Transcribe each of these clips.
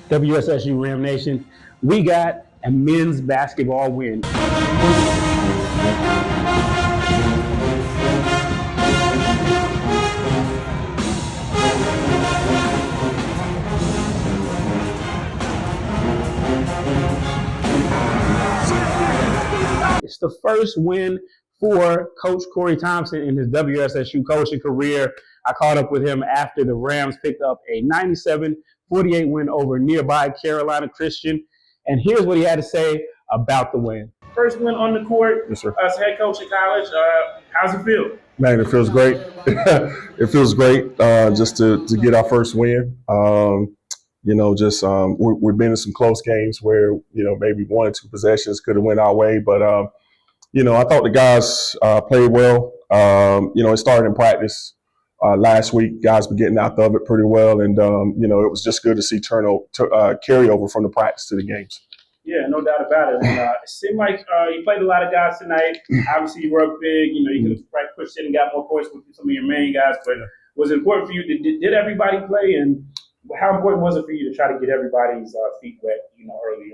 WSSU Ram Nation, we got a men's basketball win. It's the first win for Coach Corey Thompson in his WSSU coaching career. I caught up with him after the Rams picked up a 97-48 win over nearby Carolina Christian. And here's what he had to say about the win. First win on the court, yes, sir. As head coach at college. How's it feel? Man, it feels great. It feels great just to get our first win. We've been in some close games where, maybe 1 or 2 possessions could have went our way. But, I thought the guys played well. It started in practice last week. Guys were getting out of it pretty well. And, it was just good to see carryover from the practice to the games. Yeah, no doubt about it. And, it seemed like you played a lot of guys tonight. Obviously, you were up big. You could have probably pushed in and got more points with some of your main guys. But was it important for you? Did everybody play? And how important was it for you to try to get everybody's feet wet, early?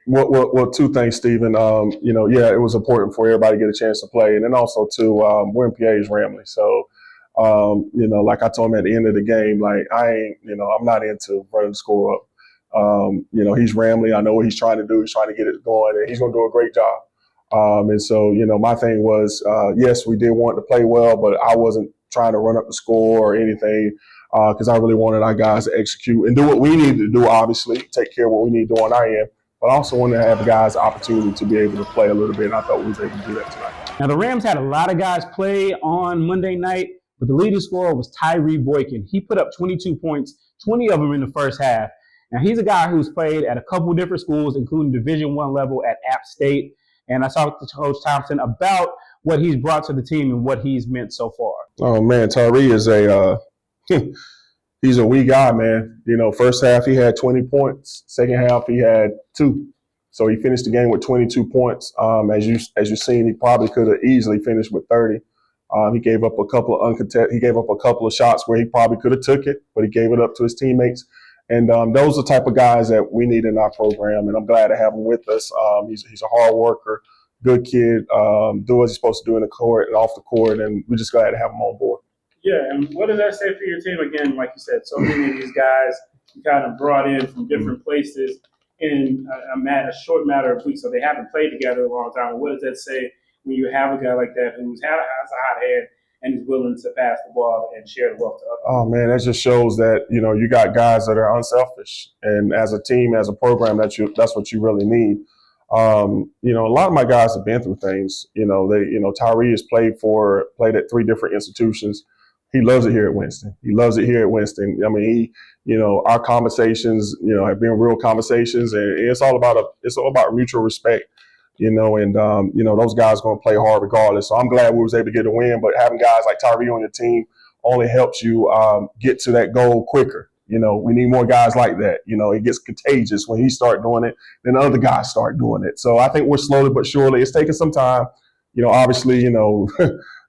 Well, 2 things, Stephen. It was important for everybody to get a chance to play. And then also, too, we're in PA's Ramley. So, like I told him at the end of the game, like, I'm not into running the score up. He's Ramley. I know what he's trying to do. He's trying to get it going, and he's going to do a great job. And so, my thing was, yes, we did want to play well, but I wasn't trying to run up the score or anything because I really wanted our guys to execute and do what we needed to do, obviously, take care of what we need to do on our end. But I also wanted to have guys the opportunity to be able to play a little bit, and I thought we was able to do that tonight. Now, the Rams had a lot of guys play on Monday night, but the leading scorer was Tyree Boykin. He put up 22 points, 20 of them in the first half. Now, he's a guy who's played at a couple different schools, including Division I level at App State. And I talked to Coach Thompson about what he's brought to the team and what he's meant so far. Oh, man, Tyree is he's a wee guy, man. First half he had 20 points. Second half he had 2. So he finished the game with 22 points. As you've seen, he probably could have easily finished with 30. He gave up a couple of shots where he probably could have took it, but he gave it up to his teammates. And those are the type of guys that we need in our program, and I'm glad to have him with us. He's a hard worker, good kid, do what he's supposed to do in the court and off the court, and we're just glad to have him on board. Yeah, and what does that say for your team? Again, like you said, so many of these guys you kind of brought in from different places in a short matter of weeks, so they haven't played together a long time. What does that say when you have a guy like that who has a hot head and is willing to pass the ball and share the wealth to others? Oh, man, that just shows that, you got guys that are unselfish. And as a team, as a program, that's what you really need. A lot of my guys have been through things. Tyree has played at 3 different institutions. He loves it here at Winston. I mean, our conversations, have been real conversations, and it's all about mutual respect. Those guys are going to play hard regardless. So I'm glad we was able to get a win, but having guys like Tyree on your team only helps you get to that goal quicker. We need more guys like that. It gets contagious when he start doing it, then other guys start doing it. So I think we're slowly but surely, it's taking some time. Obviously,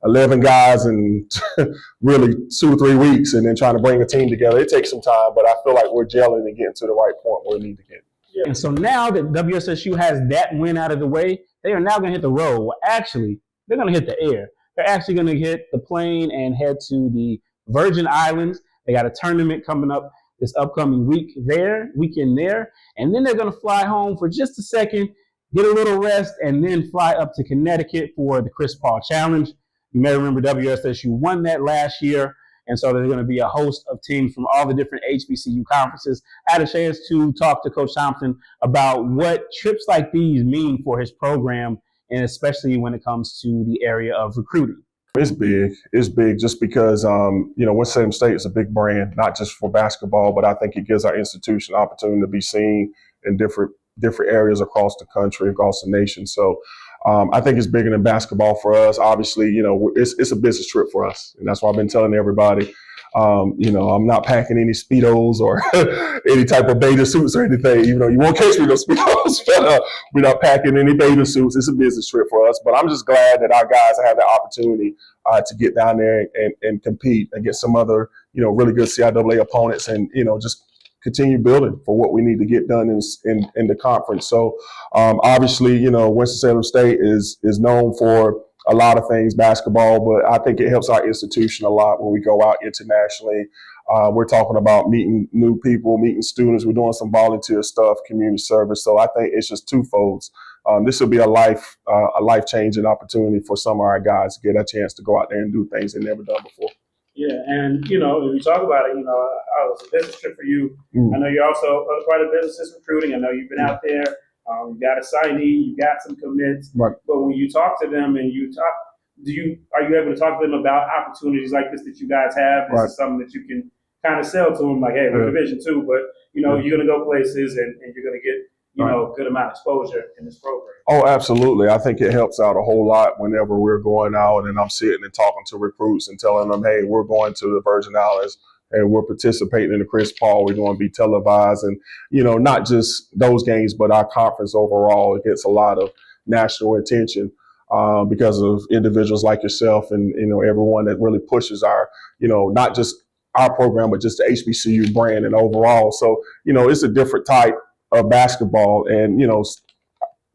11 guys in really 2 or 3 weeks and then trying to bring a team together. It takes some time, but I feel like we're gelling and getting to the right point where we need to get. And so now that WSSU has that win out of the way, they are now going to hit the road. Well, actually, they're going to hit the air. They're actually going to hit the plane and head to the Virgin Islands. They got a tournament coming up this upcoming weekend there. And then they're going to fly home for just a second, get a little rest, and then fly up to Connecticut for the CP3 Challenge. You may remember WSSU won that last year. And so there's going to be a host of teams from all the different HBCU conferences. I had a chance to talk to Coach Thompson about what trips like these mean for his program, and especially when it comes to the area of recruiting. It's big. It's big just because, Winston State is a big brand, not just for basketball, but I think it gives our institution an opportunity to be seen in different areas across the country, across the nation. So I think it's bigger than basketball for us. Obviously, it's a business trip for us. And that's why I've been telling everybody, I'm not packing any Speedos or any type of beta suits or anything. You won't catch me those Speedos, but we're not packing any beta suits. It's a business trip for us. But I'm just glad that our guys have the opportunity to get down there and compete against some other, really good CIAA opponents and, just continue building for what we need to get done in the conference. So obviously, you know, Winston-Salem State is known for a lot of things, basketball, but I think it helps our institution a lot when we go out internationally. We're talking about meeting new people, meeting students. We're doing some volunteer stuff, community service. So I think it's just twofold. This will be a life-changing opportunity for some of our guys to get a chance to go out there and do things they've never done before. Yeah, and you know, when we talk about it, you know, it's a business trip for you. I know you're also quite a business recruiting. I know you've been out there. You got a signee, you got some commits. Right. But when you talk to them and are you able to talk to them about opportunities like this that you guys have? This is something that you can kind of sell to them, like, hey, we're Division II, but you know, you're going to go places and you're going to get, you know, good amount of exposure in this program. Oh, absolutely. I think it helps out a whole lot whenever we're going out and I'm sitting and talking to recruits and telling them, hey, we're going to the Virgin Islands and we're participating in the Chris Paul. We're going to be televised, and, you know, not just those games, but our conference overall. It gets a lot of national attention because of individuals like yourself and, you know, everyone that really pushes our, you know, not just our program, but just the HBCU brand and overall. So, you know, it's a different type of basketball, and, you know,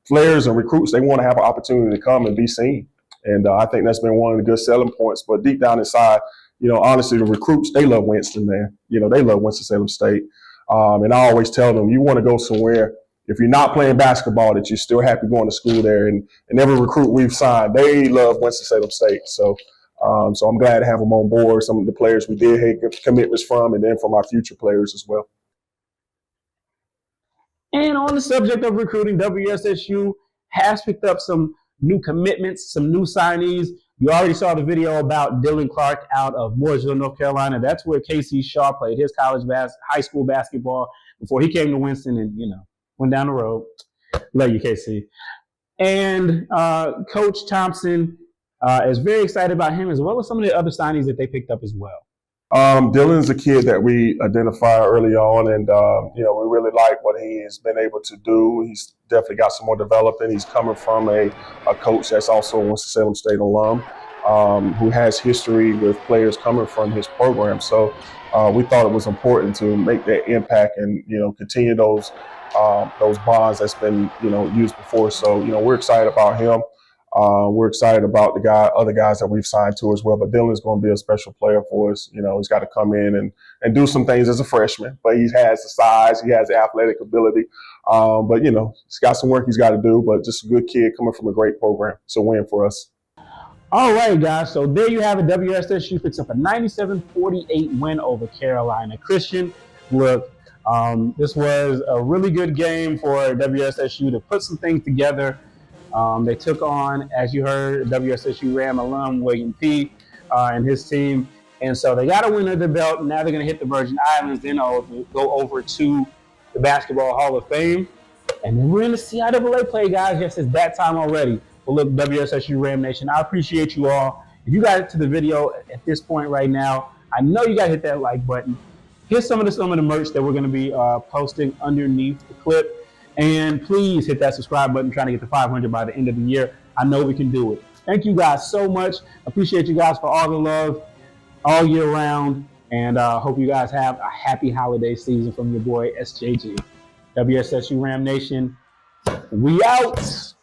players and recruits, they want to have an opportunity to come and be seen. And I think that's been one of the good selling points. But deep down inside, you know, honestly, the recruits, they love Winston, man. You know, they love Winston-Salem State. And I always tell them, you want to go somewhere, if you're not playing basketball, that you're still happy going to school there. And every recruit we've signed, they love Winston-Salem State. So I'm glad to have them on board. Some of the players we did get commitments from, and then from our future players as well. And on the subject of recruiting, WSSU has picked up some new commitments, some new signees. You already saw the video about Dylan Clark out of Mooresville, North Carolina. That's where Casey Shaw played his high school basketball before he came to Winston and, you know, went down the road. Love you, Casey. And Coach Thompson is very excited about him, as well as some of the other signees that they picked up as well. Dylan's a kid that we identified early on, and you know, we really like what he has been able to do. He's definitely got some more development. He's coming from a coach that's also a Winston-Salem State alum, who has history with players coming from his program. So we thought it was important to make that impact and, you know, continue those bonds that's been, you know, used before. So, you know, we're excited about him. We're excited about other guys that we've signed to as well. But Dylan's going to be a special player for us. You know, he's got to come in and do some things as a freshman. But he has the size, he has the athletic ability. But, you know, he's got some work he's got to do. But just a good kid coming from a great program. It's a win for us. All right, guys. So there you have it. WSSU picks up a 97-48 win over Carolina Christian. Look, this was a really good game for WSSU to put some things together. They took on, as you heard, WSSU Ram alum William P. And his team. And so they got a win under the belt. Now they're going to hit the Virgin Islands. Then go over to the Basketball Hall of Fame. And then we're in the CIAA play, guys. Yes, it's that time already. Well, look, WSSU Ram Nation, I appreciate you all. If you got to the video at this point right now, I know you got to hit that like button. Here's some of the merch that we're going to be posting underneath the clip. And please hit that subscribe button, trying to get to 500 by the end of the year. I know we can do it. Thank you guys so much. Appreciate you guys for all the love all year round. And hope you guys have a happy holiday season from your boy, SJG. WSSU Ram Nation, we out.